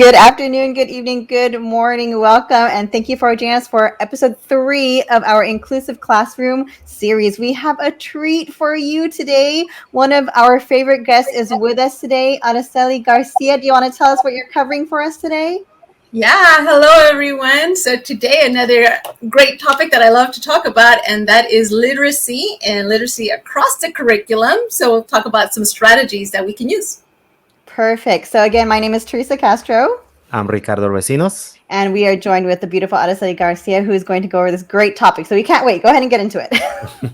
Good afternoon, good evening, good morning. Welcome, and thank you for joining us for episode 3 of our Inclusive Classroom series. We have a treat for you today. One of our favorite guests is with us today, Araceli Garcia. Do you want to tell us what you're covering for us today? Yeah, hello everyone. So today another great topic that I love to talk about, and that is literacy and literacy across the curriculum. So we'll talk about some strategies that we can use. Perfect. So again, my name is Teresa Castro. I'm Ricardo Vecinos. And we are joined with the beautiful Araceli Garcia, who is going to go over this great topic. So we can't wait. Go ahead and get into it.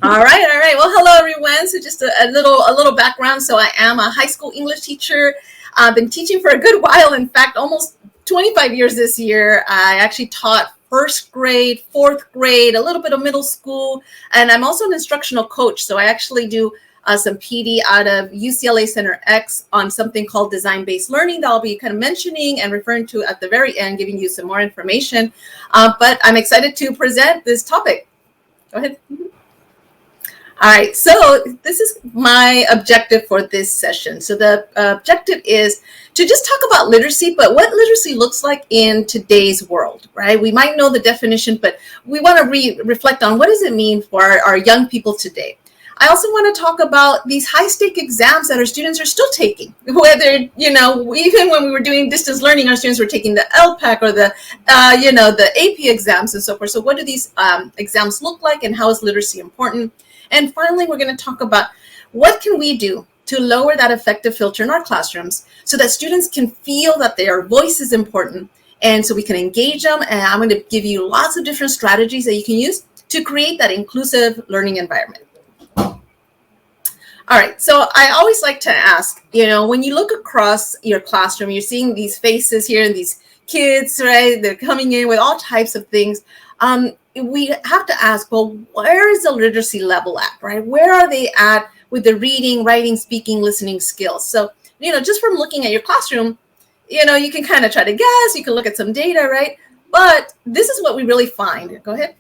All right. Well, hello everyone. So just a little background. So I am a high school English teacher. I've been teaching for a good while. In fact, almost 25 years this year. I actually taught first grade, fourth grade, a little bit of middle school, and I'm also an instructional coach. So I actually do some PD out of UCLA Center X on something called DesignBased Learning that I'll be kind of mentioning and referring to at the very end, giving you some more information. But I'm excited to present this topic. Go ahead. All right, so this is my objective for this session. So the objective is to just talk about literacy, but what literacy looks like in today's world, right? We might know the definition, but we want to reflect on what does it mean for our young people today. I also want to talk about these high-stake exams that our students are still taking. Whether, even when we were doing distance learning, our students were taking the LPAC or the AP exams and so forth. So what do these exams look like, and how is literacy important? And finally, we're going to talk about what can we do to lower that affective filter in our classrooms so that students can feel that their voice is important, and so we can engage them. And I'm going to give you lots of different strategies that you can use to create that inclusive learning environment. All right, so I always like to ask, when you look across your classroom, you're seeing these faces here and these kids, right? They're coming in with all types of things. We have to ask, well, where is the literacy level at, right? Where are they at with the reading, writing, speaking, listening skills? So, just from looking at your classroom, you can kind of try to guess, you can look at some data, right? But this is what we really find. Go ahead.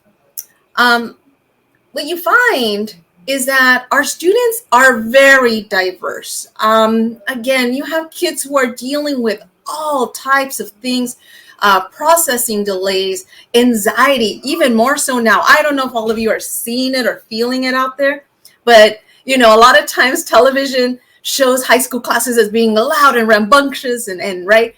What you find is that our students are very diverse. Again, you have kids who are dealing with all types of things, processing delays, anxiety, even more so now. I don't know if all of you are seeing it or feeling it out there, but a lot of times television shows high school classes as being loud and rambunctious and right.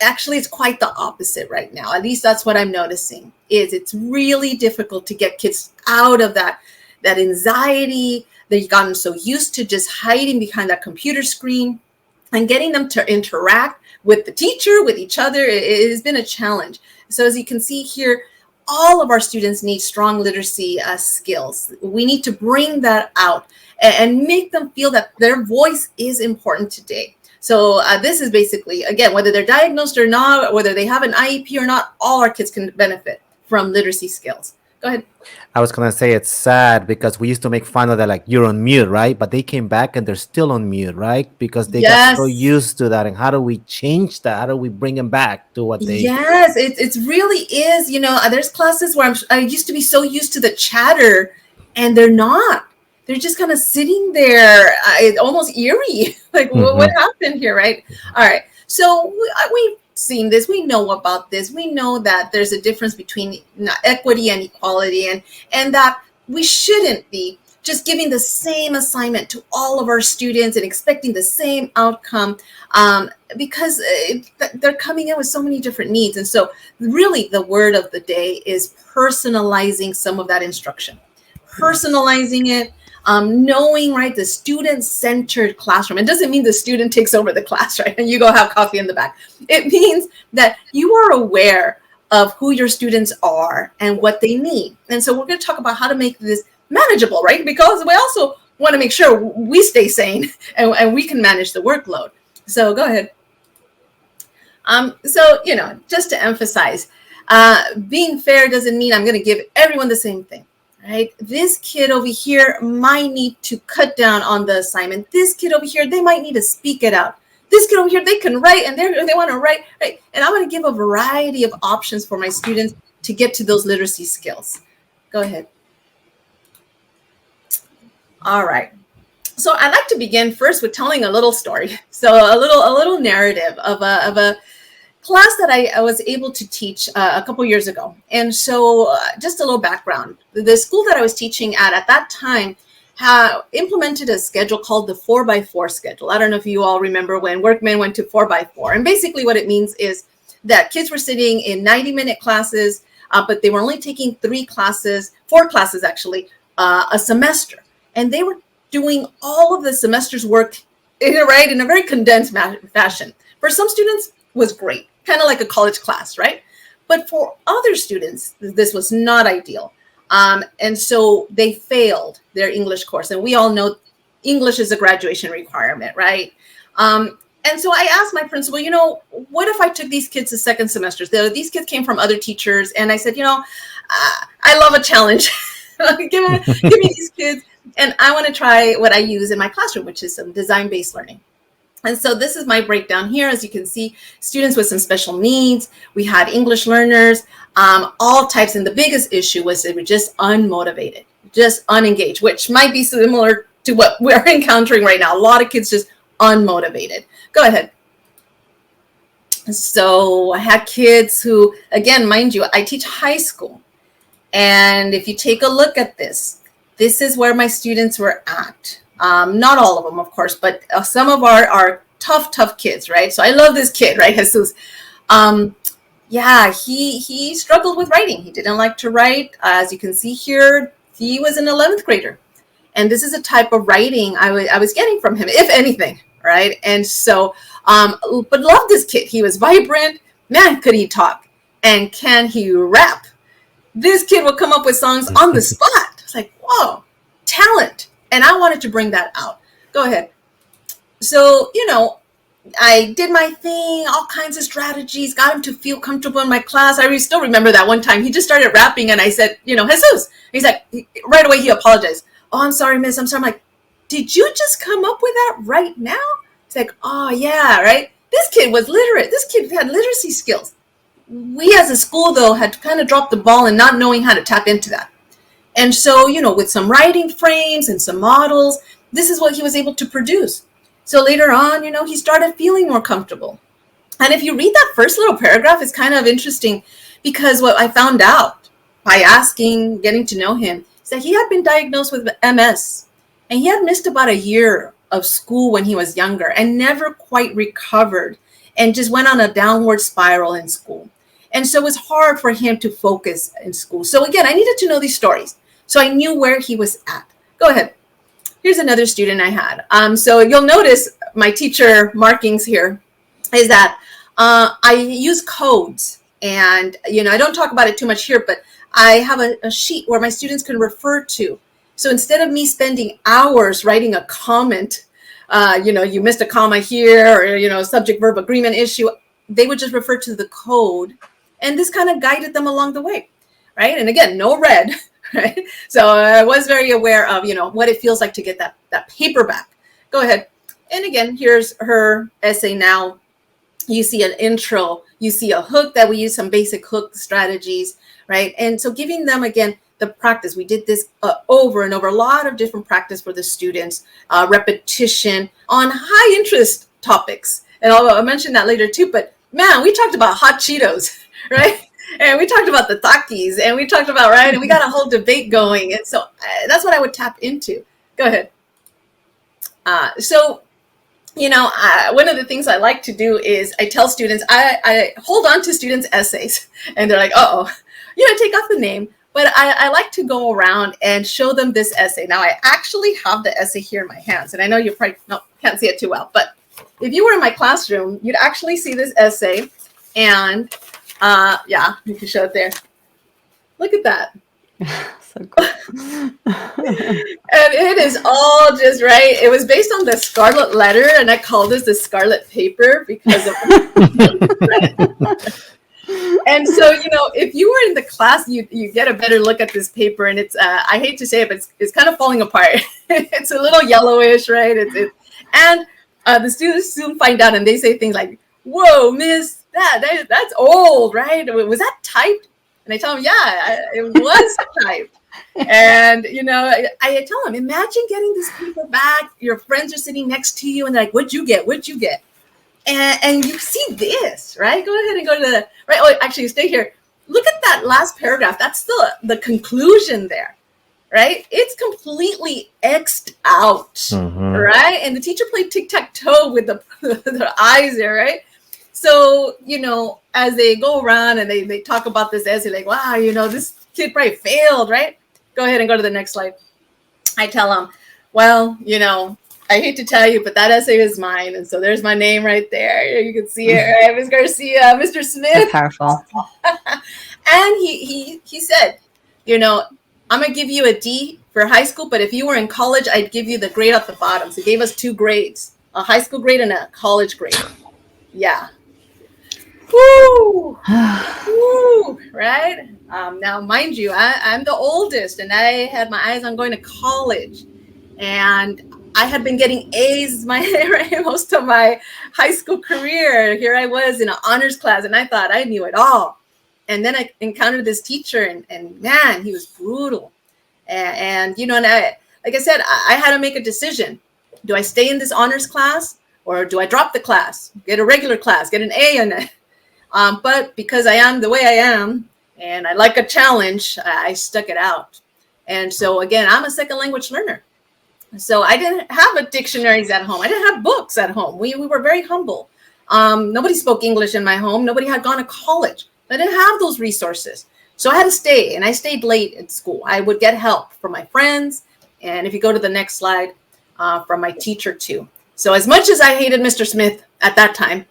Actually, it's quite the opposite right now. At least that's what I'm noticing. It's really difficult to get kids out of that anxiety. They've gotten so used to just hiding behind that computer screen, and getting them to interact with the teacher, with each other, it has been a challenge. So as you can see here, all of our students need strong literacy skills. We need to bring that out and make them feel that their voice is important today. So this is basically, again, whether they're diagnosed or not, whether they have an IEP or not, all our kids can benefit from literacy skills. Go ahead. I was going to say it's sad because we used to make fun of that, like, you're on mute, right? But they came back and they're still on mute, right? Because they got so used to that. And how do we change that? How do we bring them back to what they... Yes, it really is. There's classes where I used to be so used to the chatter, and they're not. They're just kind of sitting there, almost eerie. Like, what happened here, right? All right. So we've seen this. We know about this. We know that there's a difference between equity and equality, and that we shouldn't be just giving the same assignment to all of our students and expecting the same outcome, because they're coming in with so many different needs. And so really the word of the day is personalizing some of that instruction, personalizing it. Knowing, right, the student-centered classroom. It doesn't mean the student takes over the class, right, and you go have coffee in the back. It means that you are aware of who your students are and what they need. And so we're going to talk about how to make this manageable, right, because we also want to make sure we stay sane and we can manage the workload. So go ahead. So, just to emphasize, being fair doesn't mean I'm going to give everyone the same thing. Right? This kid over here might need to cut down on the assignment. This kid over here, they might need to speak it out. This kid over here, they can write and they want to write. Right? And I'm going to give a variety of options for my students to get to those literacy skills. Go ahead. All right. So I'd like to begin first with telling a little story. So a little narrative of a class that I was able to teach a couple years ago. And so just a little background. The school that I was teaching at that time implemented a schedule called the 4x4 schedule. I don't know if you all remember when Workman went to 4x4. And basically what it means is that kids were sitting in 90-minute classes, but they were only taking 4 classes actually, a semester. And they were doing all of the semester's work in a very condensed fashion. For some students, was great, kind of like a college class, right? But for other students, this was not ideal. And so they failed their English course. And we all know English is a graduation requirement, right? And so I asked my principal, what if I took these kids to second semesters? These kids came from other teachers. And I said, I love a challenge. give me these kids. And I want to try what I use in my classroom, which is some design-based learning. And so this is my breakdown here. As you can see, students with some special needs. We had English learners, all types. And the biggest issue was they were just unmotivated, just unengaged, which might be similar to what we're encountering right now. A lot of kids just unmotivated. Go ahead. So I had kids who, again, mind you, I teach high school. And if you take a look at this is where my students were at. Not all of them, of course, but some of our tough kids, right? So I love this kid, right, Jesus? He struggled with writing. He didn't like to write. As you can see here, he was an 11th grader. And this is a type of writing I was getting from him, if anything, right? And so, but love this kid. He was vibrant. Man, could he talk. And can he rap? This kid would come up with songs on the spot. It's like, whoa, talent. And I wanted to bring that out. Go ahead. So, I did my thing, all kinds of strategies, got him to feel comfortable in my class. I still remember that one time he just started rapping and I said, Jesus. He's like, right away he apologized. Oh, I'm sorry, miss. I'm sorry. I'm like, did you just come up with that right now? He's like, oh, yeah, right. This kid was literate. This kid had literacy skills. We as a school, though, had kind of dropped the ball in not knowing how to tap into that. And so, with some writing frames and some models, this is what he was able to produce. So later on, he started feeling more comfortable. And if you read that first little paragraph, it's kind of interesting because what I found out by asking, getting to know him, is that he had been diagnosed with MS. And he had missed about a year of school when he was younger and never quite recovered and just went on a downward spiral in school. And so it was hard for him to focus in school. So again, I needed to know these stories. So I knew where he was at. Go ahead. Here's another student I had. So you'll notice my teacher markings here is that I use codes. And, I don't talk about it too much here, but I have a sheet where my students can refer to. So instead of me spending hours writing a comment, you missed a comma here or, subject verb agreement issue, they would just refer to the code. And this kind of guided them along the way, right? And again, no red, right? So I was very aware of, what it feels like to get that paper back. Go ahead. And again, here's her essay now. You see an intro, you see a hook that we use, some basic hook strategies, right? And so giving them, again, the practice. We did this over and over, a lot of different practice for the students, repetition on high interest topics. And I'll mention that later too, but man, we talked about hot Cheetos, right? And we talked about the Takis and we talked about, right? And we got a whole debate going. And so that's what I would tap into. Go ahead. One of the things I like to do is I tell students, I hold on to students' essays and they're like, take off the name. But I like to go around and show them this essay. Now, I actually have the essay here in my hands. And I know you probably can't see it too well. But if you were in my classroom, you'd actually see this essay. And you can show it there. Look at that. So cool. And it is all just right. It was based on the scarlet letter. And I call this the scarlet paper because of And so, if you were in the class, you get a better look at this paper, and it's I hate to say it, but it's kind of falling apart. It's a little yellowish, right? And the students soon find out, and they say things like, "Whoa, miss, that's old, right? Was that typed?" And I tell them, "Yeah, it was typed." And, I tell them, imagine getting this paper back. Your friends are sitting next to you and they're like, what'd you get? What'd you get? And you see this, right? Go ahead and go to the, right? Oh, actually, stay here. Look at that last paragraph. That's the conclusion there, right? It's completely X'd out, right? And the teacher played tic-tac-toe with the eyes there, right? So, as they go around and they talk about this essay, like, wow, this kid probably failed, right? Go ahead and go to the next slide. I tell them, well, I hate to tell you, but that essay is mine. And so there's my name right there. You can see it, right? Ms. Garcia, Mr. Smith. That's powerful. And he said, I'm going to give you a D for high school, but if you were in college, I'd give you the grade at the bottom. So he gave us 2 grades, a high school grade and a college grade. Yeah. Woo! Woo! Right? Now, mind you, I'm the oldest, and I had my eyes on going to college. And I had been getting A's most of my high school career. Here I was in an honors class, and I thought I knew it all. And then I encountered this teacher, and man, he was brutal. And like I said, I had to make a decision. Do I stay in this honors class, or do I drop the class, get a regular class, get an A in it? But because I am the way I am, and I like a challenge, I stuck it out. And so again, I'm a second language learner. So I didn't have dictionaries at home. I didn't have books at home. We were very humble. Nobody spoke English in my home. Nobody had gone to college. I didn't have those resources. So I had to stay, and I stayed late at school. I would get help from my friends. And if you go to the next slide, from my teacher too. So as much as I hated Mr. Smith at that time,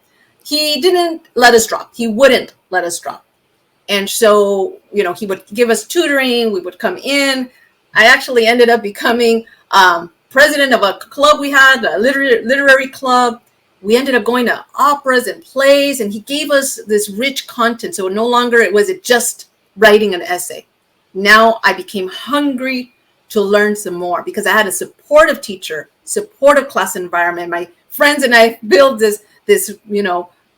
he didn't let us drop. He wouldn't let us drop. And so, he would give us tutoring. We would come in. I actually ended up becoming president of a club we had, a literary club. We ended up going to operas and plays, and he gave us this rich content. So no longer was it just writing an essay. Now I became hungry to learn some more because I had a supportive teacher, supportive class environment. My friends and I built this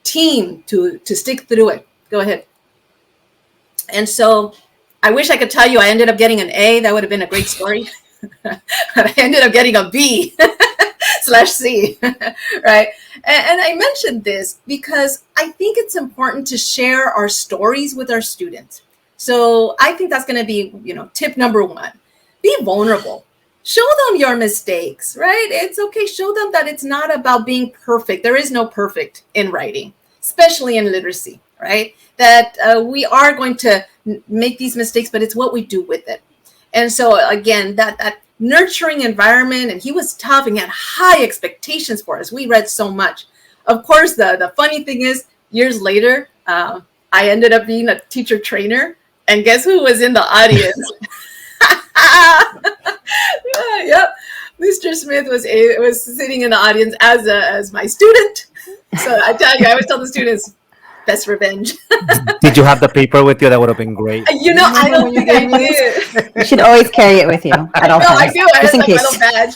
team to stick through it. Go ahead. And so I wish I could tell you I ended up getting an A. That would have been a great story. But I ended up getting a B/C, right? And I mentioned this because I think it's important to share our stories with our students. So I think that's going to be, tip number 1. Be vulnerable. Show them your mistakes, right? It's okay. Show them that it's not about being perfect. There is no perfect in writing, especially in literacy, right? That we are going to make these mistakes, but it's what we do with it. And so again, that nurturing environment, and he was tough and he had high expectations for us. We read so much. Of course, the funny thing is, years later, I ended up being a teacher trainer, and guess who was in the audience? Yep, Mr. Smith was sitting in the audience as my student. So I tell you, I always tell the students, best revenge. Did you have the paper with you? That would have been great. I don't think I did. You should always carry it with you at all times. I do. I just in have case. My little badge.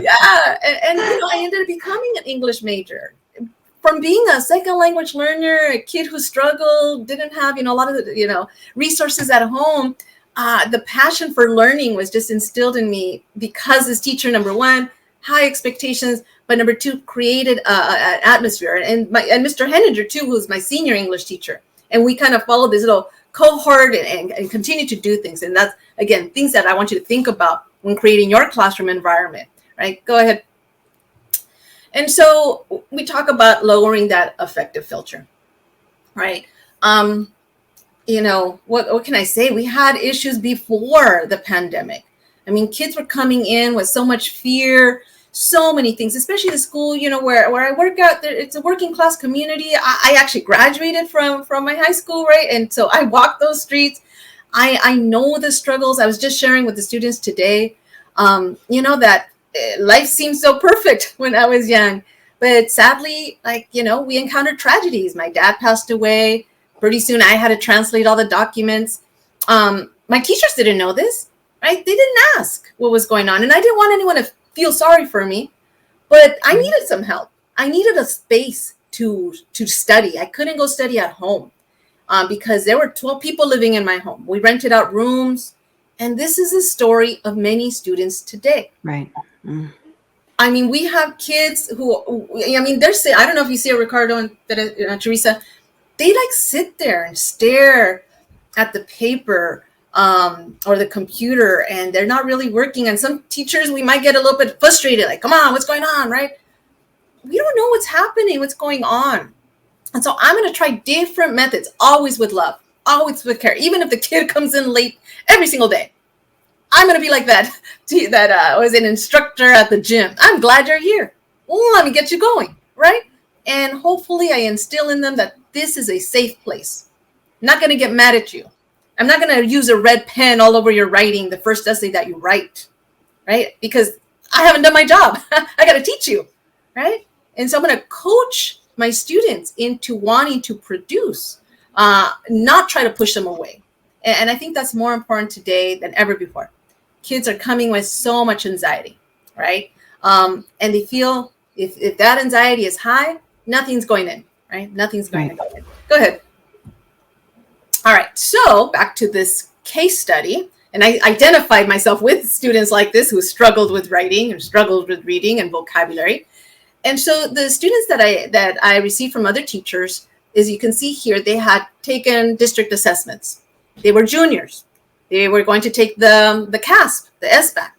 Yeah, and I ended up becoming an English major. From being a second language learner, a kid who struggled, didn't have a lot of resources at home. The passion for learning was just instilled in me because this teacher, number 1, high expectations, but number 2, created an atmosphere. And Mr. Henninger too, who's my senior English teacher. And we kind of followed this little cohort and continue to do things. And that's, again, things that I want you to think about when creating your classroom environment, right? Go ahead. And so we talk about lowering that affective filter, right? What can I say? We had issues before the pandemic. I mean, kids were coming in with so much fear, so many things, especially the school, where I work out. It's a working class community. I actually graduated from my high school, right? And so I walked those streets. I know the struggles. I was just sharing with the students today, that life seemed so perfect when I was young. But sadly, we encountered tragedies. My dad passed away. Pretty soon I had to translate all the documents. My teachers didn't know this, right? They didn't ask what was going on. And I didn't want anyone to feel sorry for me, but I needed some help. I needed a space to study. I couldn't go study at home. because there were 12 people living in my home. We rented out rooms. And this is a story of many students today. Right. Mm. I mean, we have kids who, I mean, they're saying, I don't know if you see it, Ricardo and Teresa, they like sit there and stare at the paper or the computer, and they're not really working. And some teachers, we might get a little bit frustrated, like, come on, what's going on, right? We don't know what's happening, what's going on. And so I'm going to try different methods, always with love, always with care. Even if the kid comes in late every single day, I'm going to be like that was an instructor at the gym. I'm glad you're here. Well, let me get you going, right? And hopefully I instill in them that this is a safe place. I'm not going to get mad at you. I'm not going to use a red pen all over your writing, the first essay that you write, right? Because I haven't done my job. I got to teach you, right? And so I'm going to coach my students into wanting to produce, not try to push them away. And I think that's more important today than ever before. Kids are coming with so much anxiety, right? And they feel if that anxiety is high, nothing's going in, right? Nothing's going to go in. Go ahead. All right, so back to this case study. And I identified myself with students like this who struggled with writing and struggled with reading and vocabulary. And so the students that I received from other teachers, as you can see here, they had taken district assessments. They were juniors. They were going to take the CASP, the SBAC.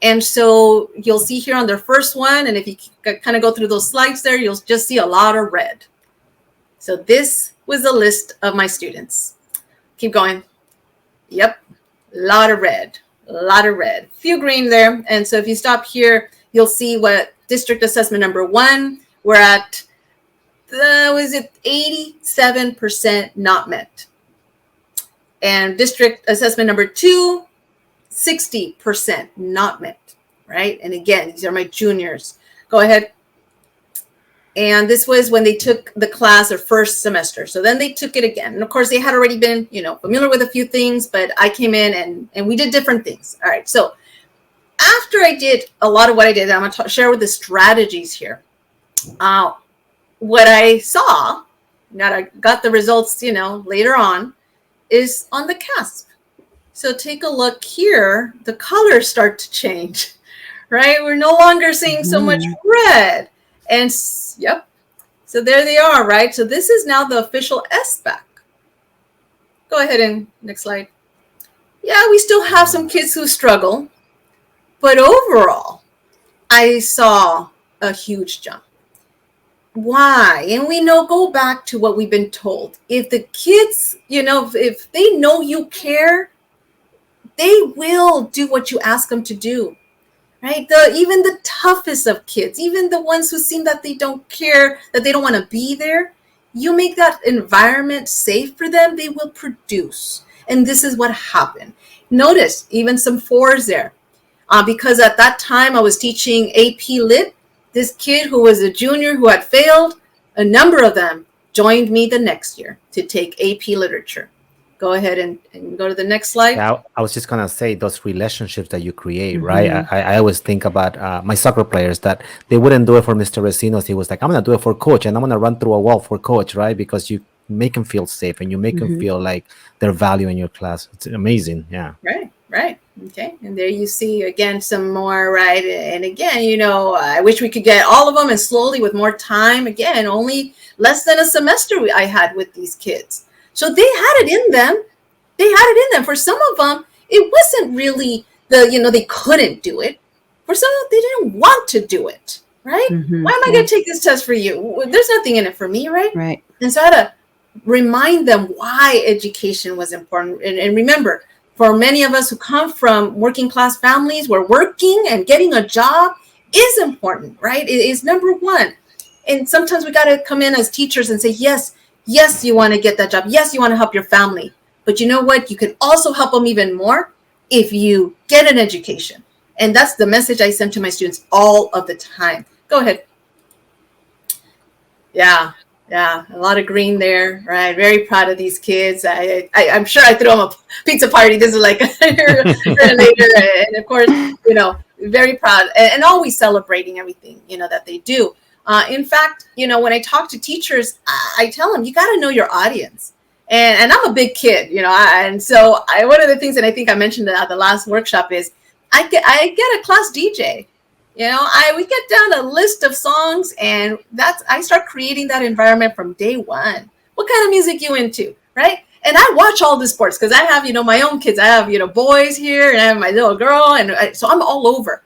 And so you'll see here on their first one, and if you kind of go through those slides there, you'll just see a lot of red. So this was the list of my students. Keep going. Yep, a lot of red, few green there. And so if you stop here, you'll see what district assessment number 1, we're at, was it 87% not met. And district assessment number 2, 60% not met, right? And again, these are my juniors. Go ahead. And this was when they took the class their first semester. So then they took it again. And of course, they had already been, familiar with a few things, but I came in and we did different things. All right. So after I did a lot of what I did, I'm going to share with the strategies here. What I saw, that I got the results, later on, is on the CASP. So take a look here. The colors start to change, right? We're no longer seeing so much red. And yep, so there they are, right? So this is now the official SBAC. Go ahead and next slide. Yeah, we still have some kids who struggle, but overall, I saw a huge jump. Why? And we know, go back to what we've been told. If the kids, if they know you care, they will do what you ask them to do. Right? Even the toughest of kids, even the ones who seem that they don't care, that they don't want to be there, you make that environment safe for them, they will produce. And this is what happened. Notice even some 4s there. Because at that time I was teaching AP Lit, this kid who was a junior who had failed, a number of them joined me the next year to take AP Literature. Go ahead and go to the next slide. Yeah, I was just gonna say those relationships that you create, right? I always think about my soccer players that they wouldn't do it for Mr. Recinos. He was like, I'm gonna do it for coach, and I'm gonna run through a wall for coach, right? Because you make them feel safe and you make them feel like they're valuing your class. It's amazing. Yeah. Right. Okay. And there you see again some more, right? And again, I wish we could get all of them, and slowly with more time. Again, only less than a semester I had with these kids. So they had it in them. For some of them, it wasn't really they couldn't do it. For some of them, they didn't want to do it, right? Why am I going to take this test for you? There's nothing in it for me, right? Right. And so I had to remind them why education was important. And remember, for many of us who come from working class families, where working and getting a job is important, right? It is number 1. And sometimes we got to come in as teachers and say, yes, you want to get that job. Yes, you want to help your family. But you know what? You can also help them even more if you get an education. And that's the message I send to my students all of the time. Go ahead. Yeah, a lot of green there, right? Very proud of these kids. I'm sure I threw them a pizza party. This is like later. And of course, very proud and always celebrating everything, that they do. In fact, when I talk to teachers, I tell them, you got to know your audience. And I'm a big kid, you know, and so one of the things that I think I mentioned at the last workshop is I get a class DJ. You know, we get down a list of songs, and I start creating that environment from day one. What kind of music you into, right? And I watch all the sports because I have, you know, my own kids. I have, you know, boys here, and I have my little girl, and so I'm all over.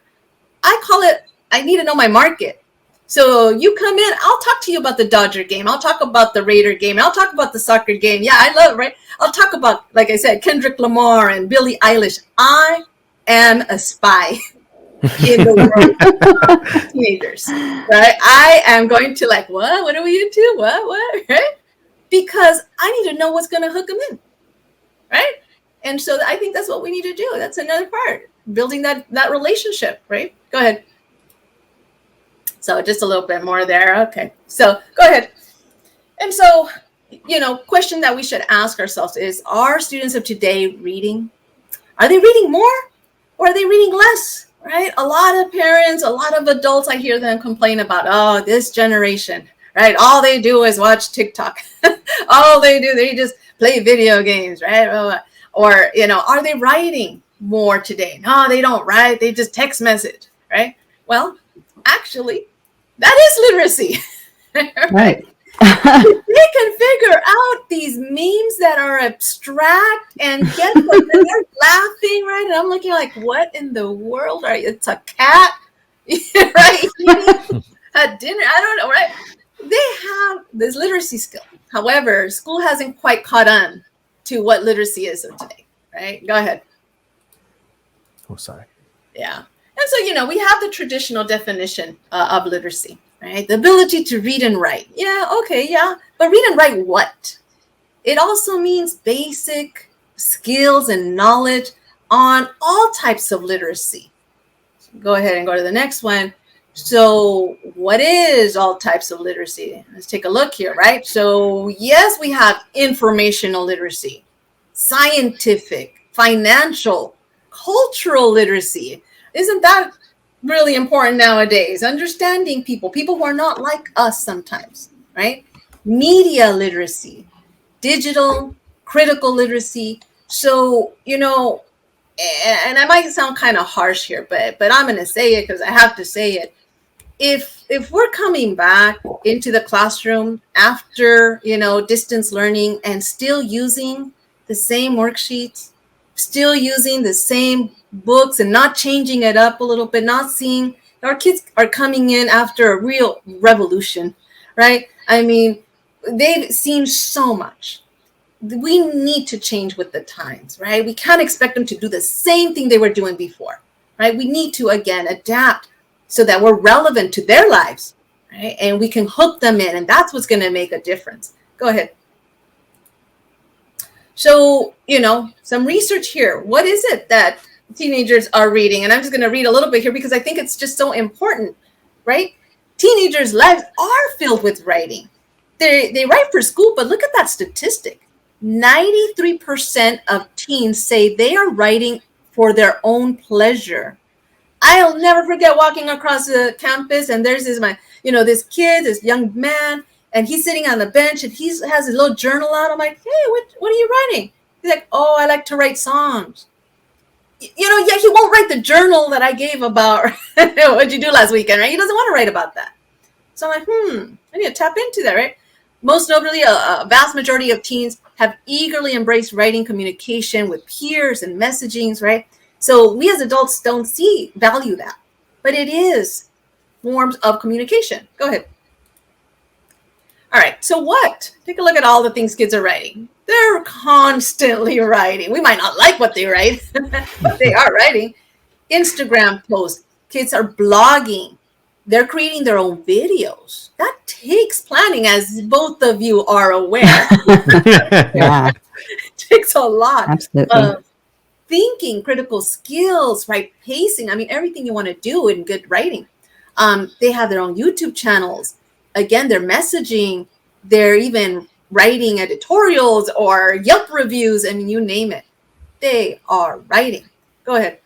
I call it, I need to know my market. So you come in, I'll talk to you about the Dodger game. I'll talk about the Raider game. I'll talk about the soccer game. Yeah, I love it, right? I'll talk about, like I said, Kendrick Lamar and Billie Eilish. I am a spy in the world of teenagers, right? I am going to like, what are we into? What, right? Because I need to know what's going to hook them in, right? And so I think that's what we need to do. That's another part, building that relationship, right? Go ahead. So just a little bit more there. Okay, so go ahead. And so, you know, question that we should ask ourselves is, are students of today reading? Are they reading more or are they reading less, right? A lot of parents, a lot of adults, I hear them complain about, oh, this generation, right? All they do is watch TikTok. All they do, they just play video games, right? Or, you know, are they writing more today? No, they don't write. They just text message, right? Well, actually, that is literacy. Right. They can figure out these memes that are abstract and get them, and they're laughing, right? And I'm looking like, what in the world are you? It's a cat, right? At dinner, I don't know, right? They have this literacy skill. However, school hasn't quite caught on to what literacy is of today, right? Go ahead. Oh, sorry. Yeah. And so, you know, we have the traditional definition of literacy, right? The ability to read and write. Yeah, okay, yeah. But read and write what? It also means basic skills and knowledge on all types of literacy. Go ahead and go to the next one. So what is all types of literacy? Let's take a look here, right? So yes, we have informational literacy, scientific, financial, cultural literacy. Isn't that really important nowadays? Understanding people who are not like us sometimes, right? Media literacy, digital, critical literacy. So, you know, and I might sound kind of harsh here, but I'm going to say it because I have to say it. If we're coming back into the classroom after, you know, distance learning and still using the same worksheets, still using the same books and not changing it up a little bit, not seeing, our kids are coming in after a real revolution, right? I mean, they've seen so much. We need to change with the times, right? We can't expect them to do the same thing they were doing before, right? We need to, again, adapt so that we're relevant to their lives, right? And we can hook them in, and that's what's going to make a difference. Go ahead. So, you know, some research here. What is it that teenagers are reading? And I'm just going to read a little bit here because I think it's just so important, right? Teenagers' lives are filled with writing. They write for school, but look at that statistic. 93% of teens say they are writing for their own pleasure. I'll never forget walking across the campus, and there's this kid, this young man, and he's sitting on the bench, and he has his little journal out. I'm like, hey, what are you writing? He's like, oh, I like to write songs. You know, yeah, he won't write the journal that I gave about what'd you do last weekend, right? He doesn't want to write about that. So I'm like, I need to tap into that, right? Most notably, a vast majority of teens have eagerly embraced writing communication with peers and messagings, right? So we as adults don't value that, but it is forms of communication. Go ahead. All right, so what? Take a look at all the things kids are writing. They're constantly writing. We might not like what they write, but they are writing. Instagram posts. Kids are blogging. They're creating their own videos. That takes planning, as both of you are aware. Yeah. It takes a lot. Absolutely. Thinking, critical skills, right? Pacing. I mean, everything you want to do in good writing. They have their own YouTube channels. Again, they're messaging. They're even writing editorials or Yelp reviews. I mean, you name it. They are writing. Go ahead.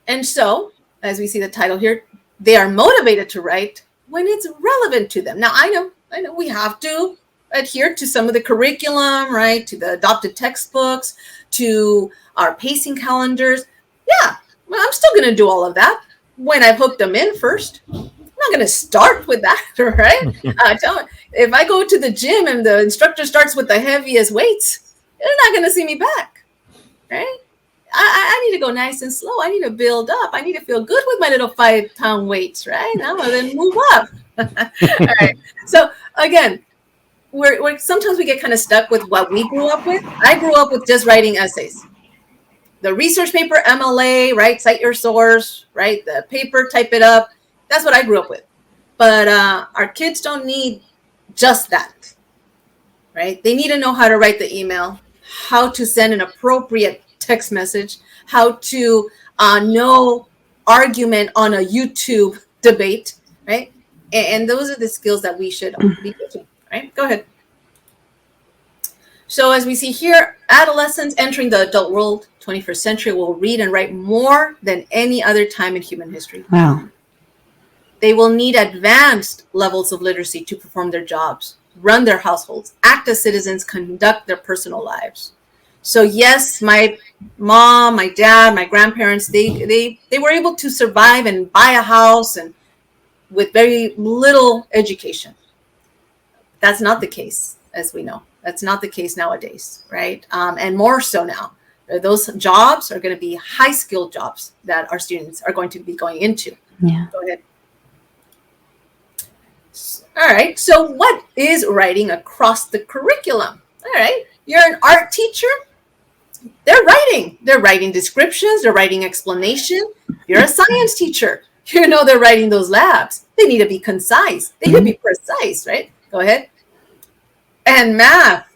And so, as we see the title here, they are motivated to write when it's relevant to them. Now, I know we have to adhere to some of the curriculum, right? To the adopted textbooks, to our pacing calendars. Yeah, well, I'm still going to do all of that when I've hooked them in first. I'm not going to start with that, right? If I go to the gym and the instructor starts with the heaviest weights, they're not going to see me back, right? I need to go nice and slow. I need to build up. I need to feel good with my little 5-pound weights, right? I'm going to then move up. All right. So again, we're sometimes we get kind of stuck with what we grew up with. I grew up with just writing essays. The research paper, MLA, right? Cite your source, right? The paper, type it up. That's what I grew up with. But our kids don't need just that, right? They need to know how to write the email, how to send an appropriate text message, how to know argument on a YouTube debate, right? And those are the skills that we should be teaching, right? Go ahead. So as we see here, adolescents entering the adult world, 21st century, will read and write more than any other time in human history. Wow. They will need advanced levels of literacy to perform their jobs, run their households, act as citizens, conduct their personal lives. So yes, my mom, my dad, my grandparents, they were able to survive and buy a house and with very little education. That's not the case, as we know. That's not the case nowadays, right? And more so now. Those jobs are going to be high-skilled jobs that our students are going to be going into. Yeah. Go ahead. All right. So what is writing across the curriculum? All right. You're an art teacher. They're writing. They're writing descriptions. They're writing explanation. You're a science teacher. You know they're writing those labs. They need to be concise. They need to be precise, right? Go ahead. And math,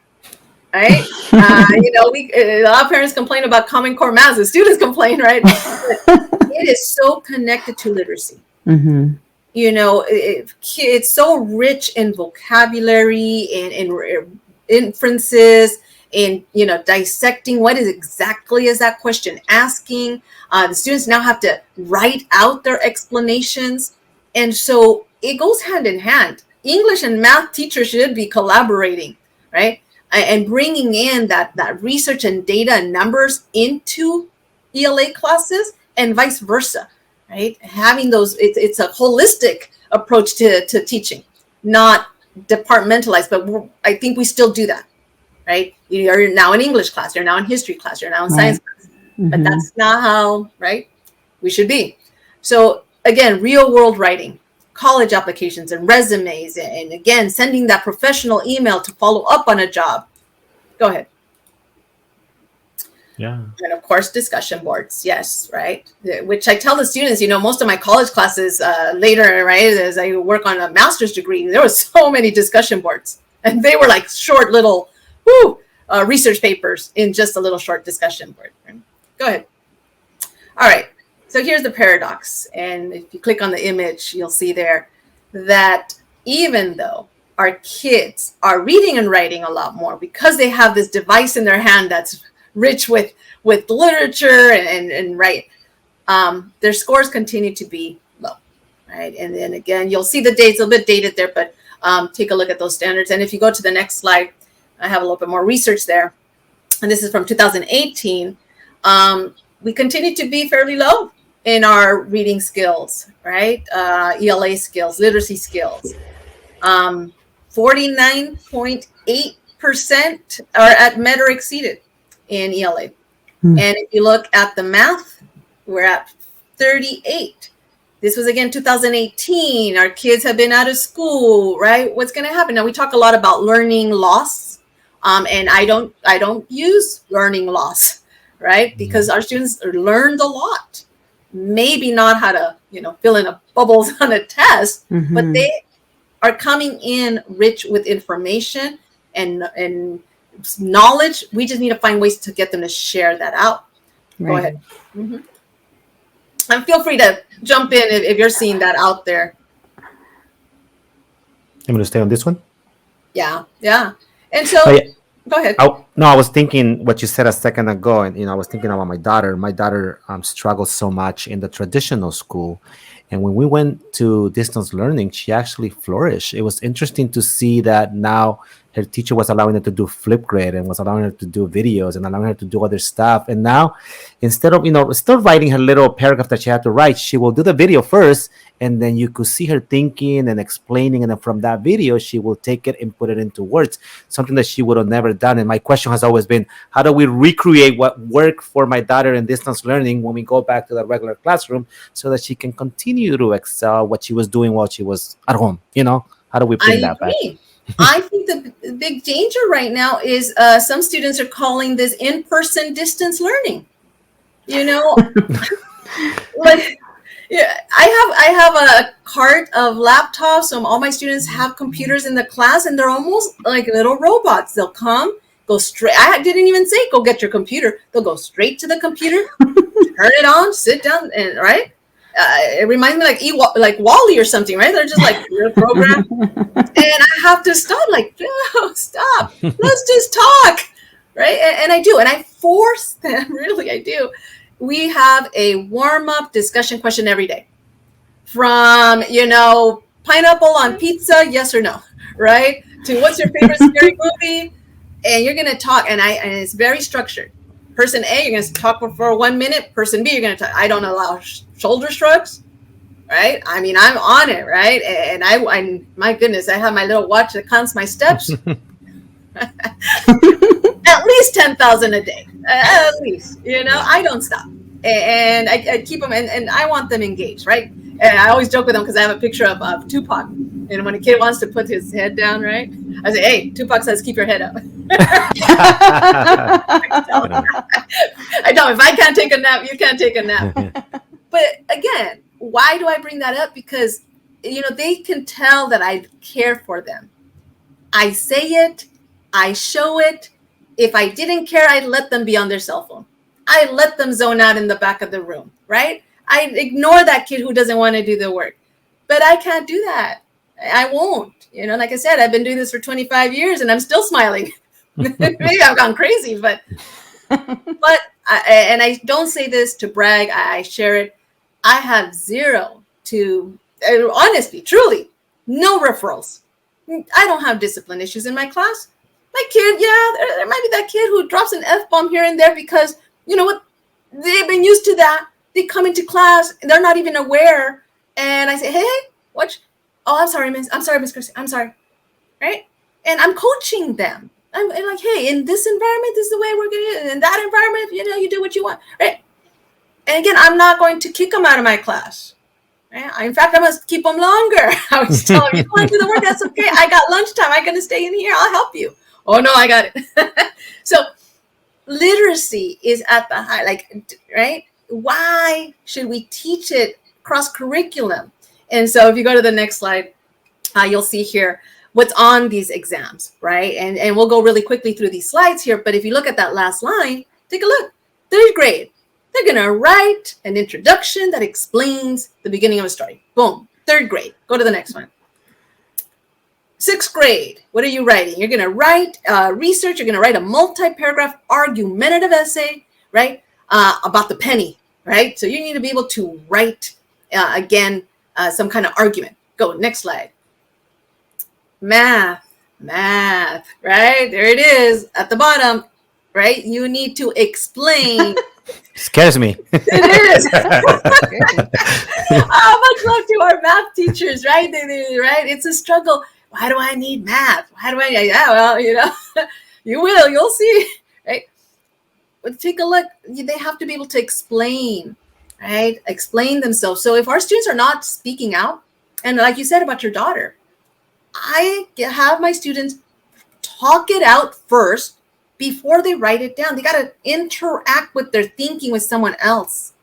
right? A lot of parents complain about Common Core math. The students complain, right? It is so connected to literacy. Mm-hmm. You know, it's so rich in vocabulary and in inferences, in, you know, dissecting what is exactly is that question asking. The students now have to write out their explanations. And so it goes hand in hand. English and math teachers should be collaborating, right? And bringing in that research and data and numbers into ELA classes and vice versa, right? Having those, it's a holistic approach to teaching, not departmentalized, but I think we still do that, right? You're now in English class, you're now in history class, you're now in science class, but that's not how, right, we should be. So again, real world writing, college applications and resumes, and again, sending that professional email to follow up on a job. Go ahead. Yeah. And of course, discussion boards. Yes, right. Which I tell the students, you know, most of my college classes later, right, as I work on a master's degree, there were so many discussion boards. And they were like short little research papers in just a little short discussion board. Right? Go ahead. All right. So here's the paradox. And if you click on the image, you'll see there that even though our kids are reading and writing a lot more because they have this device in their hand that's rich with literature and right, their scores continue to be low, right? And then again, you'll see the dates a bit dated there, but take a look at those standards. And if you go to the next slide, I have a little bit more research there. And this is from 2018. We continue to be fairly low in our reading skills, right? ELA skills, literacy skills. 49.8% are at met or exceeded in ELA. And if you look at the math, we're at 38. This was again 2018. Our kids have been out of school, right? What's going to happen? Now we talk a lot about learning loss, and I don't use learning loss, right? Because our students learned a lot. Maybe not how to, fill in bubbles on a test, but they are coming in rich with information and knowledge. We just need to find ways to get them to share that out. Right. Go ahead. And feel free to jump in if you're seeing that out there. I'm going to stay on this one. Yeah. And so, go ahead. No, I was thinking what you said a second ago, and I was thinking about my daughter. My daughter struggles so much in the traditional school, and when we went to distance learning, she actually flourished. It was interesting to see that now her teacher was allowing her to do Flipgrid and was allowing her to do videos and allowing her to do other stuff. And now, instead of still writing her little paragraph that she had to write, she will do the video first, and then you could see her thinking and explaining, and then from that video, she will take it and put it into words, something that she would have never done. And my question has always been, how do we recreate what worked for my daughter in distance learning when we go back to the regular classroom so that she can continue to excel what she was doing while she was at home? How do we bring that back? I think the big danger right now is some students are calling this in-person distance learning. Like, yeah, I have a cart of laptops, so all my students have computers in the class, and they're almost like little robots. They'll come, go straight. I didn't even say go get your computer. They'll go straight to the computer, turn it on, sit down, and right. It reminds me like Wally or something, right? They're just like your program, and I have to stop. Like, no, stop. Let's just talk, right? And I do, and I force them. Really, I do. We have a warm-up discussion question every day, from pineapple on pizza, yes or no, right? To what's your favorite scary movie, and you're gonna talk, and it's very structured. Person A, you're going to talk for 1 minute. Person B, you're going to talk. I don't allow shoulder shrugs, right? I mean, I'm on it, right? And I my goodness, I have my little watch that counts my steps. At least 10,000 a day. At least, I don't stop. And I keep them, and I want them engaged, right? And I always joke with them because I have a picture of Tupac. And when a kid wants to put his head down, right? I say, hey, Tupac says, keep your head up. I tell him, if I can't take a nap, you can't take a nap. But again, why do I bring that up? Because, they can tell that I care for them. I say it. I show it. If I didn't care, I'd let them be on their cell phone. I let them zone out in the back of the room, right? I ignore that kid who doesn't want to do the work. But I can't do that. I won't. Like I said, I've been doing this for 25 years and I'm still smiling. Maybe I've gone crazy, but I don't say this to brag. I share it. I have zero to, honestly, truly, no referrals. I don't have discipline issues in my class. My kid, there might be that kid who drops an F-bomb here and there because, you know what, they've been used to that. They come into class and they're not even aware. And I say, hey, watch. Oh, I'm sorry, Miss. I'm sorry, Miss Garcia. I'm sorry. Right? And I'm coaching them. I'm like, hey, in this environment, this is the way we're going to do it. In that environment, you do what you want. Right? And again, I'm not going to kick them out of my class. Right? In fact, I must keep them longer. I was telling you, want to do the work? That's okay. I got lunchtime. I'm going to stay in here. I'll help you. Oh, no, I got it. So literacy is at the high, right? Why should we teach it cross curriculum? And so if you go to the next slide, you'll see here what's on these exams, right? And we'll go really quickly through these slides here. But if you look at that last line, take a look. 3rd grade, they're going to write an introduction that explains the beginning of a story. Boom. 3rd grade. Go to the next one. 6th grade, what are you writing? You're going to write research. You're going to write a multi-paragraph argumentative essay, right, about the penny, right? So you need to be able to write, some kind of argument. Go, next slide. Math, right? There it is at the bottom, right? You need to explain. Scares me. It is. Much love to our math teachers, right? Right? It's a struggle. Why do I need math? You'll see, right? But take a look. They have to be able to explain, right? Explain themselves. So if our students are not speaking out, and like you said about your daughter, I have my students talk it out first before they write it down. They got to interact with their thinking with someone else,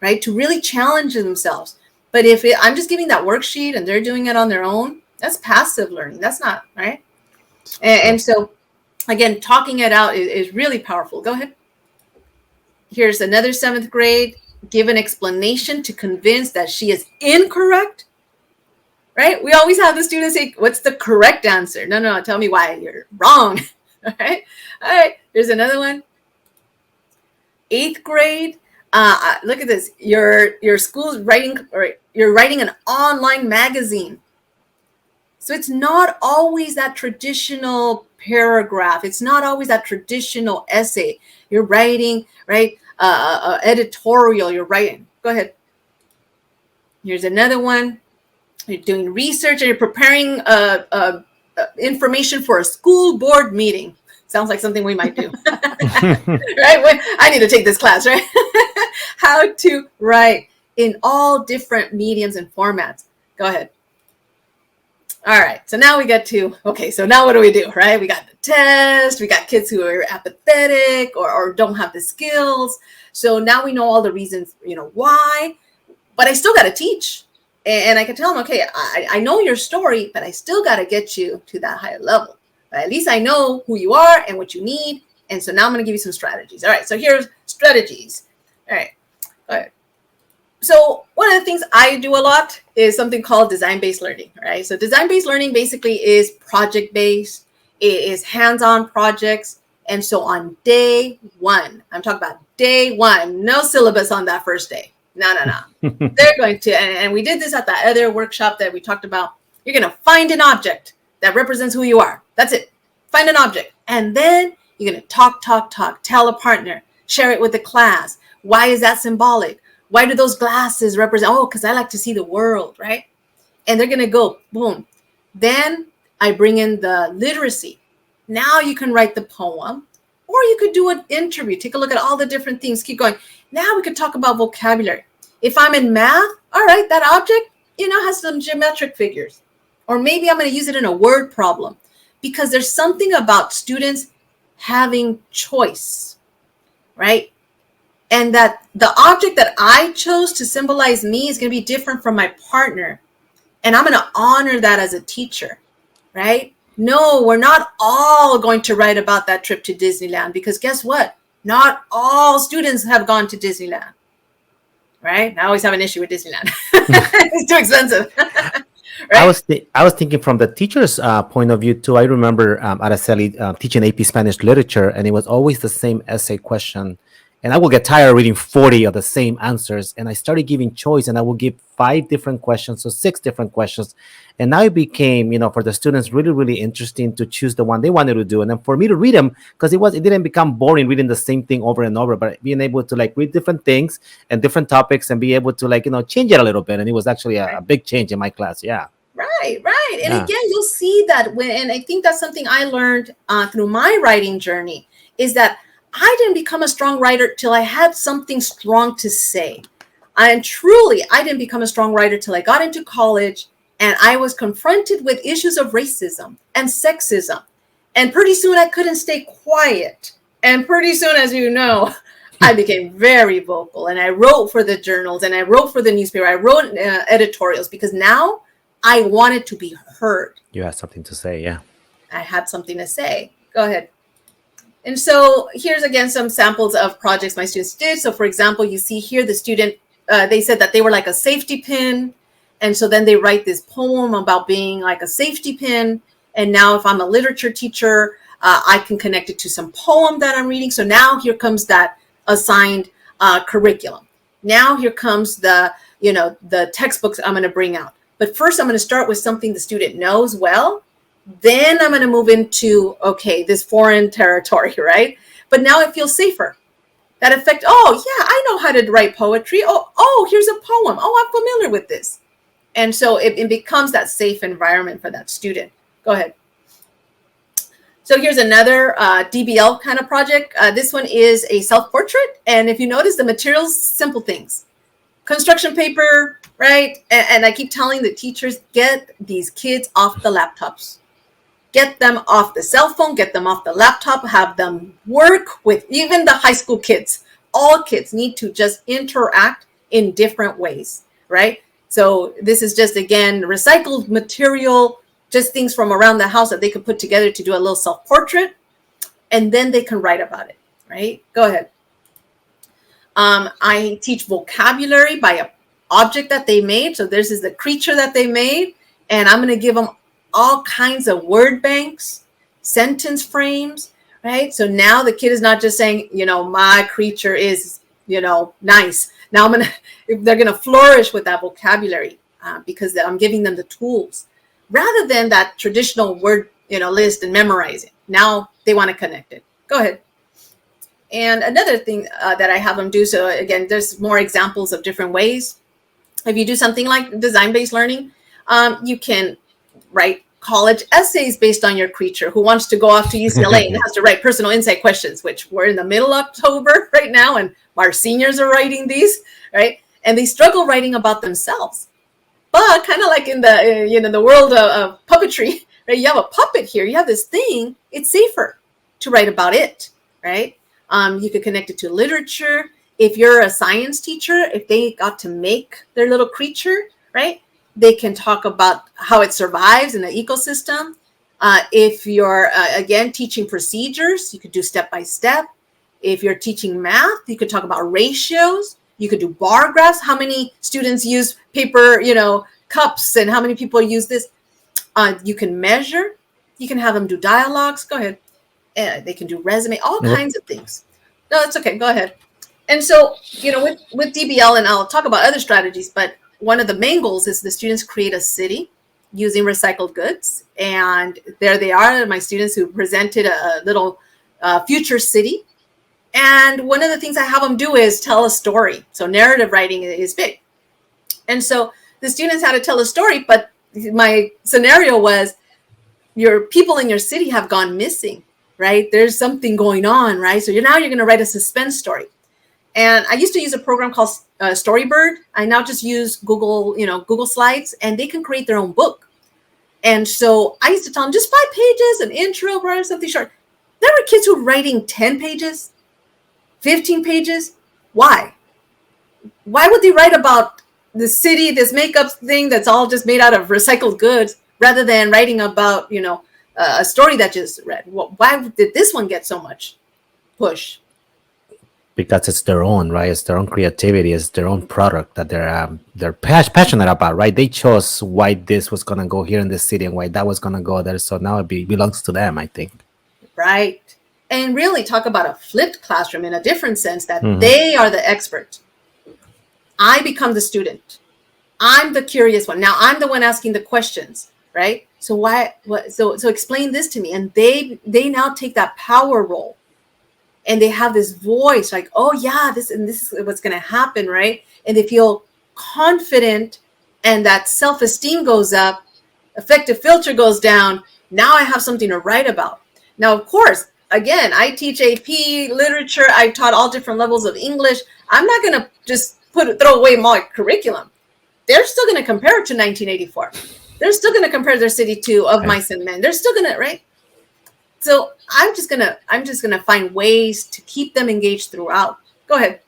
right? To really challenge themselves. But if I'm just giving that worksheet and they're doing it on their own, that's passive learning. That's not, right? And so, again, talking it out is really powerful. Go ahead. Here's another 7th grade. Give an explanation to convince that she is incorrect. Right? We always have the students say, what's the correct answer? No, tell me why you're wrong. All right. Here's another one. 8th grade. Look at this. Your school's writing, or you're writing an online magazine. So it's not always that traditional paragraph. It's not always that traditional essay. You're writing, right? Editorial. You're writing. Go ahead. Here's another one. You're doing research and you're preparing information for a school board meeting. Sounds like something we might do. Right? I need to take this class, right? How to write in all different mediums and formats. Go ahead. All right. So now we get to, okay, so now what do we do, right? We got the test. We got kids who are apathetic or don't have the skills. So now we know all the reasons, why, but I still got to teach. And I can tell them, okay, I know your story, but I still got to get you to that higher level. But at least I know who you are and what you need. And so now I'm going to give you some strategies. All right. So here's strategies. All right. So one of the things I do a lot is something called design-based learning, right? So design-based learning basically is project-based. It is hands-on projects. And so on day one, I'm talking about day one, no syllabus on that first day. No. They're going to, and we did this at the other workshop that we talked about. You're going to find an object that represents who you are. That's it. Find an object. And then you're going to talk, tell a partner, share it with the class. Why is that symbolic? Why do those glasses represent? Oh, because I like to see the world, right? And they're going to go, boom. Then I bring in the literacy. Now you can write the poem, or you could do an interview. Take a look at all the different things. Keep going. Now we could talk about vocabulary. If I'm in math, all right, that object, has some geometric figures. Or maybe I'm going to use it in a word problem, because there's something about students having choice, right? And that the object that I chose to symbolize me is going to be different from my partner. And I'm going to honor that as a teacher, right? No, we're not all going to write about that trip to Disneyland, because guess what? Not all students have gone to Disneyland, right? I always have an issue with Disneyland. It's too expensive. Right? I was thinking from the teacher's point of view too. I remember Araceli teaching AP Spanish literature, and it was always the same essay question. And I will get tired of reading 40 of the same answers. And I started giving choice, and I will give 5 different questions, so 6 different questions. And now it became, for the students, really, really interesting to choose the one they wanted to do. And then for me to read them, because it didn't become boring reading the same thing over and over, but being able to read different things and different topics and be able to change it a little bit. And it was actually a big change in my class. Yeah. Right. And again, you'll see that and I think that's something I learned through my writing journey, is that I didn't become a strong writer till I had something strong to say. And truly, I didn't become a strong writer till I got into college and I was confronted with issues of racism and sexism. And pretty soon I couldn't stay quiet. And pretty soon, as you know, I became very vocal, and I wrote for the journals and I wrote for the newspaper. I wrote editorials because now I wanted to be heard. You had something to say, yeah. I had something to say. Go ahead. And so here's again some samples of projects my students did. So for example, you see here the student, they said that they were like a safety pin. And so then they write this poem about being like a safety pin. And now if I'm a literature teacher, I can connect it to some poem that I'm reading. So now here comes that assigned curriculum. Now here comes the textbooks I'm going to bring out. But first I'm going to start with something the student knows well. Then I'm going to move into, okay, this foreign territory, right? But now it feels safer. That effect, oh, yeah, I know how to write poetry. Oh, here's a poem. Oh, I'm familiar with this. And so it becomes that safe environment for that student. Go ahead. So here's another DBL kind of project. This one is a self-portrait. And if you notice the materials, simple things. Construction paper, right? And I keep telling the teachers, get these kids off the laptops. Get them off the cell phone, get them off the laptop, have them work with even the high school kids. All kids need to just interact in different ways, right? So this is just, again, recycled material, just things from around the house that they could put together to do a little self-portrait, and then they can write about it, right? Go ahead. I teach vocabulary by an object that they made. So this is the creature that they made, and I'm going to give them all kinds of word banks, sentence frames, right? So now the kid is not just saying, my creature is, nice. Now they're going to flourish with that vocabulary because I'm giving them the tools rather than that traditional word, list and memorizing. Now they want to connect it. Go ahead. And another thing that I have them do, so again, there's more examples of different ways. If you do something like design-based learning, you can write college essays based on your creature who wants to go off to UCLA and has to write personal insight questions, which we're in the middle of October right now, and our seniors are writing these, right? And they struggle writing about themselves. But kind of like in the the world of puppetry, right? You have a puppet here, you have this thing, it's safer to write about it, right? You could connect it to literature. If you're a science teacher, if they got to make their little creature, right? They can talk about how it survives in the ecosystem. If you're, again, teaching procedures, you could do step-by-step. If you're teaching math, you could talk about ratios. You could do bar graphs. How many students use paper, cups, and how many people use this? You can measure. You can have them do dialogues. Go ahead. They can do resume, all kinds of things. No, it's okay. Go ahead. And so, with DBL, and I'll talk about other strategies, but one of the main goals is the students create a city using recycled goods. And there they are, my students who presented a little future city. And one of the things I have them do is tell a story. So narrative writing is big. And so the students had to tell a story, but my scenario was your people in your city have gone missing, right? There's something going on, right? So now you're going to write a suspense story. And I used to use a program called Storybird. I now just use Google Slides, and they can create their own book. And so I used to tell them just 5 pages, an intro, write something short. There were kids who were writing 10 pages, 15 pages. Why? Why would they write about the city, this makeup thing that's all just made out of recycled goods, rather than writing about, a story that just read? Well, why did this one get so much push? Because it's their own, right? It's their own creativity. It's their own product that they're passionate about, right? They chose why this was gonna go here in this city and why that was gonna go there. So now it belongs to them, I think. Right. And really talk about a flipped classroom in a different sense, that they are the expert. I become the student. I'm the curious one. Now I'm the one asking the questions, right? So so explain this to me. And they now take that power role. And they have this voice like, oh yeah, this is what's going to happen, right? And they feel confident, and that self-esteem goes up, affective filter goes down. Now I have something to write about. Now, of course, again, I teach AP, literature. I taught all different levels of English. I'm not going to just throw away my curriculum. They're still going to compare it to 1984. They're still going to compare their city to Of Mice and Men. They're still going to, right? So I'm just gonna find ways to keep them engaged throughout. Go ahead.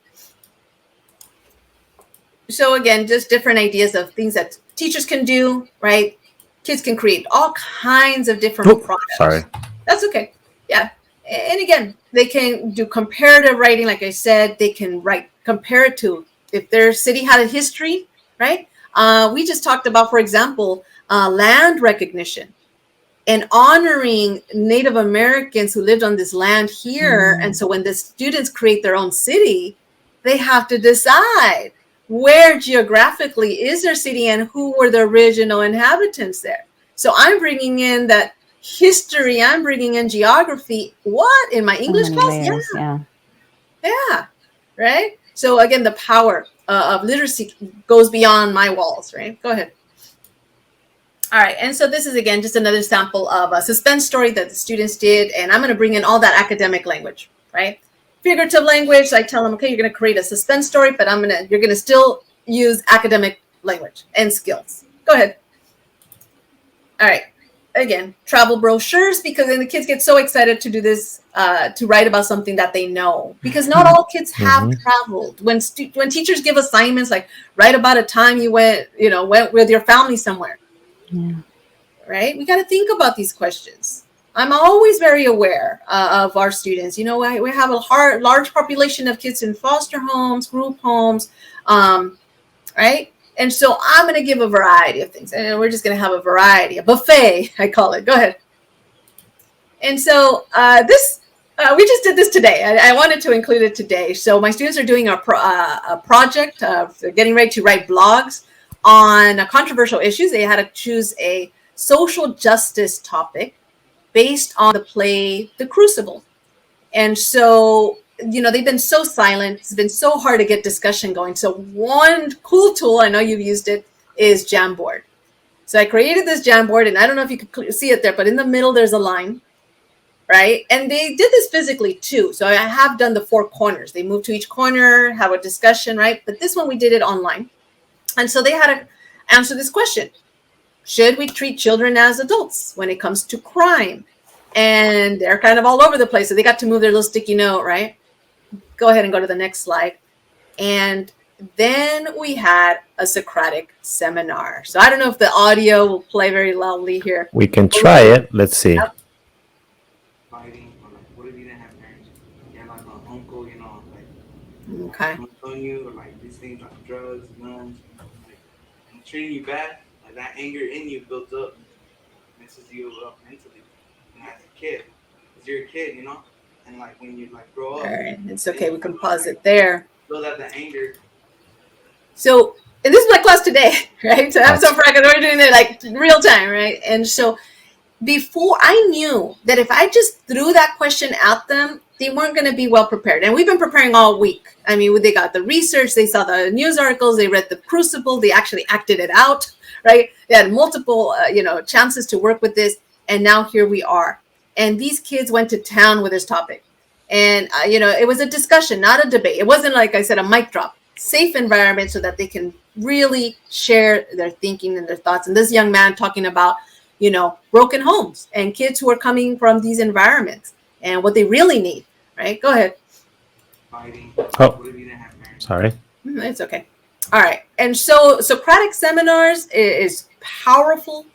So again, just different ideas of things that teachers can do, right? Kids can create all kinds of different products. Sorry. That's okay. Yeah. And again, they can do comparative writing. Like I said, they can compare it to if their city had a history, right? We just talked about, for example, land recognition. And honoring Native Americans who lived on this land here. And so when the students create their own city, they have to decide where geographically is their city and who were the original inhabitants there. So I'm bringing in that history. I'm bringing in geography. What? In my English class? Yeah. Right? So again, the power of literacy goes beyond my walls, right? Go ahead. All right, and so this is, again, just another sample of a suspense story that the students did, and I'm going to bring in all that academic language, right? Figurative language, I tell them, okay, you're going to create a suspense story, but you're going to still use academic language and skills. Go ahead. All right, again, travel brochures, because then the kids get so excited to do this, to write about something that they know, because not all kids have traveled. When teachers give assignments, like write about a time you went with your family somewhere. Yeah. Right? We got to think about these questions. I'm always very aware of our students. We have a large population of kids in foster homes, group homes, right? And so I'm going to give a variety of things. And we're just going to have a variety, a buffet, I call it. Go ahead. And so we just did this today. I wanted to include it today. So my students are doing a project. They're getting ready to write blogs on controversial issues. They had to choose a social justice topic based on the play The Crucible. And so, they've been so silent. It's been so hard to get discussion going. So one cool tool, I know you've used it, is Jamboard. So I created this Jamboard, and I don't know if you can see it there, but in the middle, there's a line, right? And they did this physically too. So I have done the 4 corners. They moved to each corner, have a discussion, right? But this one, we did it online. And so they had to answer this question. Should we treat children as adults when it comes to crime? And they're kind of all over the place. So they got to move their little sticky note, right? Go ahead and go to the next slide. And then we had a Socratic Seminar. So I don't know if the audio will play very loudly here. We can try it. Let's see. Yep. Fighting, or like, what if you didn't have parents? You have like an uncle, like, Okay. telling you, or like these things like drugs, guns, like, and treating you bad, like that anger in you builds up, messes you up mentally. And as a kid, because you're a kid, and like when you like grow up. All right. It's okay. We can pause it there. Build up the anger. So, and this is my class today, right? So I'm so proud we're doing it like real time, right? And so before, I knew that if I just threw that question at them, they weren't going to be well prepared. And we've been preparing all week. I mean, they got the research, they saw the news articles, they read the Crucible, they actually acted it out, right? They had multiple, chances to work with this. And now here we are. And these kids went to town with this topic. And, it was a discussion, not a debate. It wasn't, like I said, a mic drop. Safe environment so that they can really share their thinking and their thoughts. And this young man talking about, broken homes and kids who are coming from these environments and what they really need, right? Go ahead. Fighting. Oh. What if you didn't have parents? Sorry. It's okay. All right. And so Socratic Seminars is powerful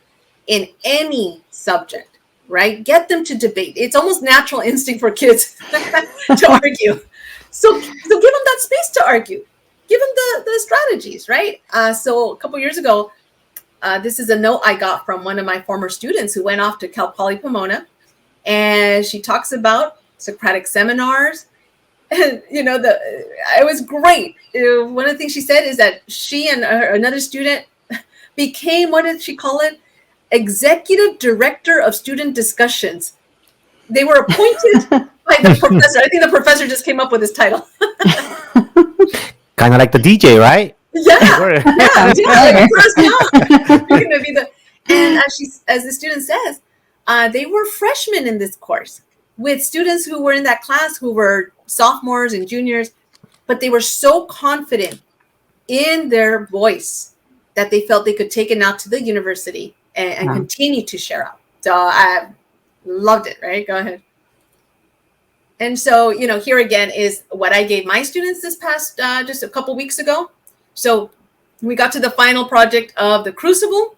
in any subject, right? Get them to debate. It's almost natural instinct for kids to argue. So give them that space to argue. Give them the strategies, right? So a couple years ago, this is a note I got from one of my former students who went off to Cal Poly Pomona, and she talks about Socratic Seminars. And it was great. One of the things she said is that she and another student became, what did she call it? Executive Director of Student Discussions. They were appointed by the professor. I think the professor just came up with this title. Kind of like the DJ, right? Yeah. And as the student says, they were freshmen in this course with students who were in that class who were sophomores and juniors, but they were so confident in their voice that they felt they could take it out to the university and continue to share out. So I loved it, right? Go ahead. And so, here again is what I gave my students this past, just a couple weeks ago. So we got to the final project of the Crucible,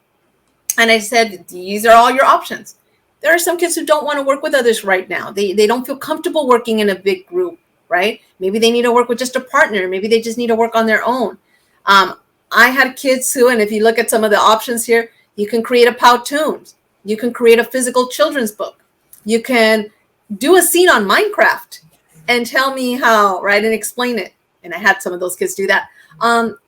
and I said, these are all your options. There are some kids who don't want to work with others right now. They don't feel comfortable working in a big group, right? Maybe they need to work with just a partner. Maybe they just need to work on their own. I had kids who, and if you look at some of the options here, you can create a Powtoons. You can create a physical children's book. You can do a scene on Minecraft and tell me how, right, and explain it. And I had some of those kids do that.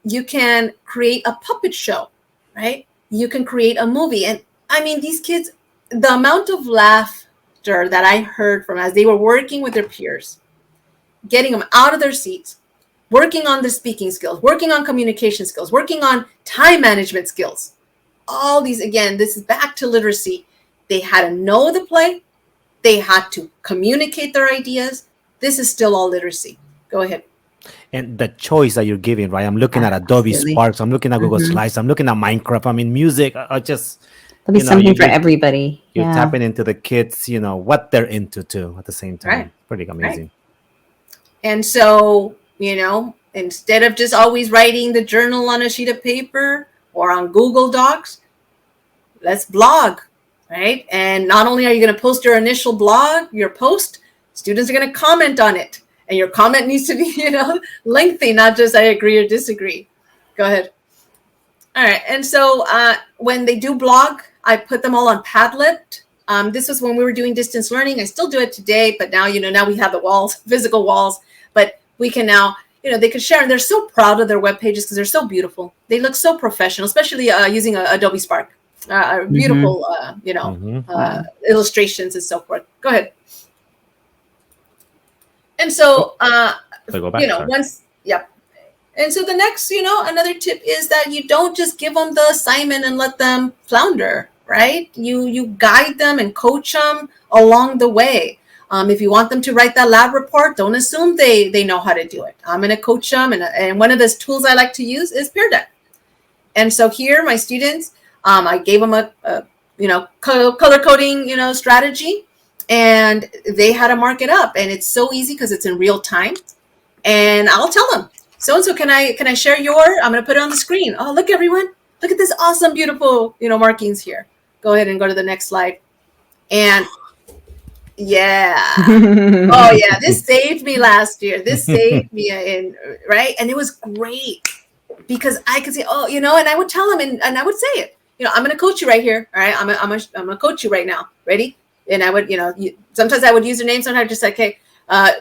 You can create a puppet show, right? You can create a movie. And I mean, these kids, the amount of laughter that I heard from as they were working with their peers, getting them out of their seats, working on their speaking skills, working on communication skills, working on time management skills. All these, again, this is back to literacy. They had to know the play. They had to communicate their ideas. This is still all literacy. Go ahead. And the choice that you're giving, right? I'm looking at Adobe Sparks. I'm looking at Google Slides. I'm looking at Minecraft. I mean, music. There'll be something for everybody. You're tapping into the kids, what they're into too at the same time. Right. Pretty amazing. Right. And so, instead of just always writing the journal on a sheet of paper or on Google Docs, let's blog, right? And not only are you going to post your initial blog, your post, students are going to comment on it. And your comment needs to be, lengthy, not just I agree or disagree. Go ahead. All right. And so when they do blog, I put them all on Padlet. This was when we were doing distance learning. I still do it today, but now, now we have the walls, physical walls, but we can now, they can share, and they're so proud of their web pages because they're so beautiful. They look so professional, especially using Adobe Spark. Beautiful, illustrations and so forth. Go ahead. And so, go back, once, yep. And so the next, another tip is that you don't just give them the assignment and let them flounder, right? You guide them and coach them along the way. If you want them to write that lab report, don't assume they know how to do it. I'm going to coach them. And one of the tools I like to use is Peer Deck. And so here, my students, I gave them a color coding, strategy, and they had to mark it up. And it's so easy because it's in real time. And I'll tell them, so-and-so, can I share I'm going to put it on the screen. Oh, look, everyone. Look at this awesome, beautiful, markings here. Go ahead and go to the next slide. And yeah. Oh, yeah. This saved me last year. This saved me right? And it was great because I could say, and I would tell them and I would say it. I'm going to coach you right here. All right. I'm going to coach you right now. Ready? And I would, sometimes I would use their name. Sometimes just like, hey,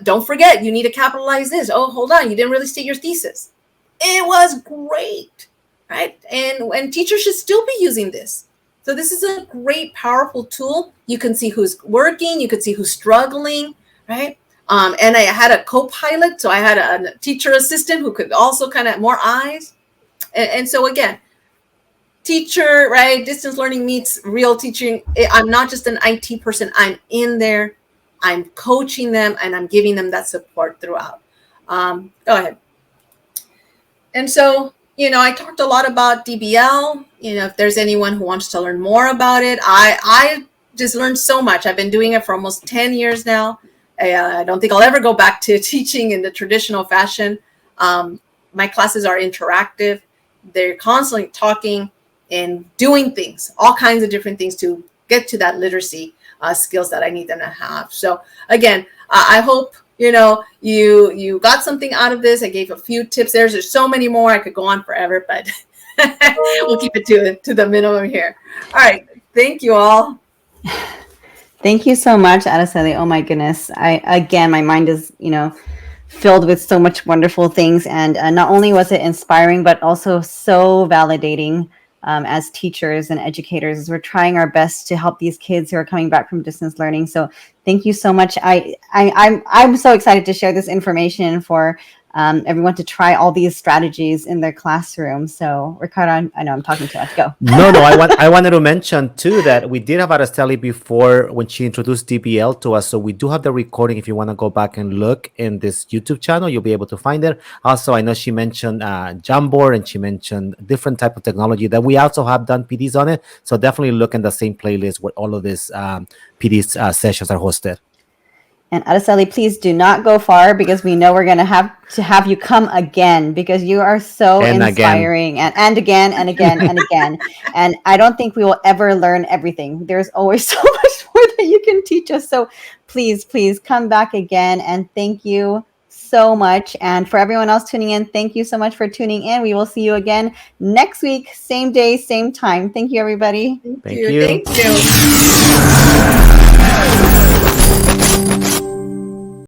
don't forget, you need to capitalize this. Oh, hold on. You didn't really state your thesis. It was great. Right. And teachers should still be using this. So this is a great, powerful tool. You can see who's working. You can see who's struggling. Right. And I had a co-pilot. So I had a teacher assistant who could also kind of more eyes. And so again, teacher, right? Distance learning meets real teaching. I'm not just an IT person. I'm in there. I'm coaching them and I'm giving them that support throughout. Go ahead. And so, I talked a lot about DBL. If there's anyone who wants to learn more about it, I just learned so much. I've been doing it for almost 10 years now. I don't think I'll ever go back to teaching in the traditional fashion. My classes are interactive. They're constantly talking and doing things, all kinds of different things to get to that literacy skills that I need them to have. So again, I hope, you got something out of this. I gave a few tips. There's so many more. I could go on forever, but we'll keep it to the minimum here. All right. Thank you all. Thank you so much, Araceli. Oh my goodness. My mind is, filled with so much wonderful things. And not only was it inspiring, but also so validating as teachers and educators as we're trying our best to help these kids who are coming back from distance learning. So thank you so much. I'm so excited to share this information for everyone to try all these strategies in their classroom. So Ricardo, I know I'm talking too much. Go. No, I wanted to mention too that we did have Araceli before when she introduced DBL to us. So we do have the recording. If you want to go back and look in this YouTube channel, you'll be able to find it. Also, I know she mentioned Jamboard and she mentioned different type of technology that we also have done PDs on it. So definitely look in the same playlist where all of these PD sessions are hosted. And Araceli, please do not go far because we know we're going to have you come again because you are so inspiring and again and again and again. And I don't think we will ever learn everything. There's always so much more that you can teach us. So please come back again. And thank you so much. And for everyone else tuning in, thank you so much for tuning in. We will see you again next week, same day, same time. Thank you, everybody. Thank you. Thank you.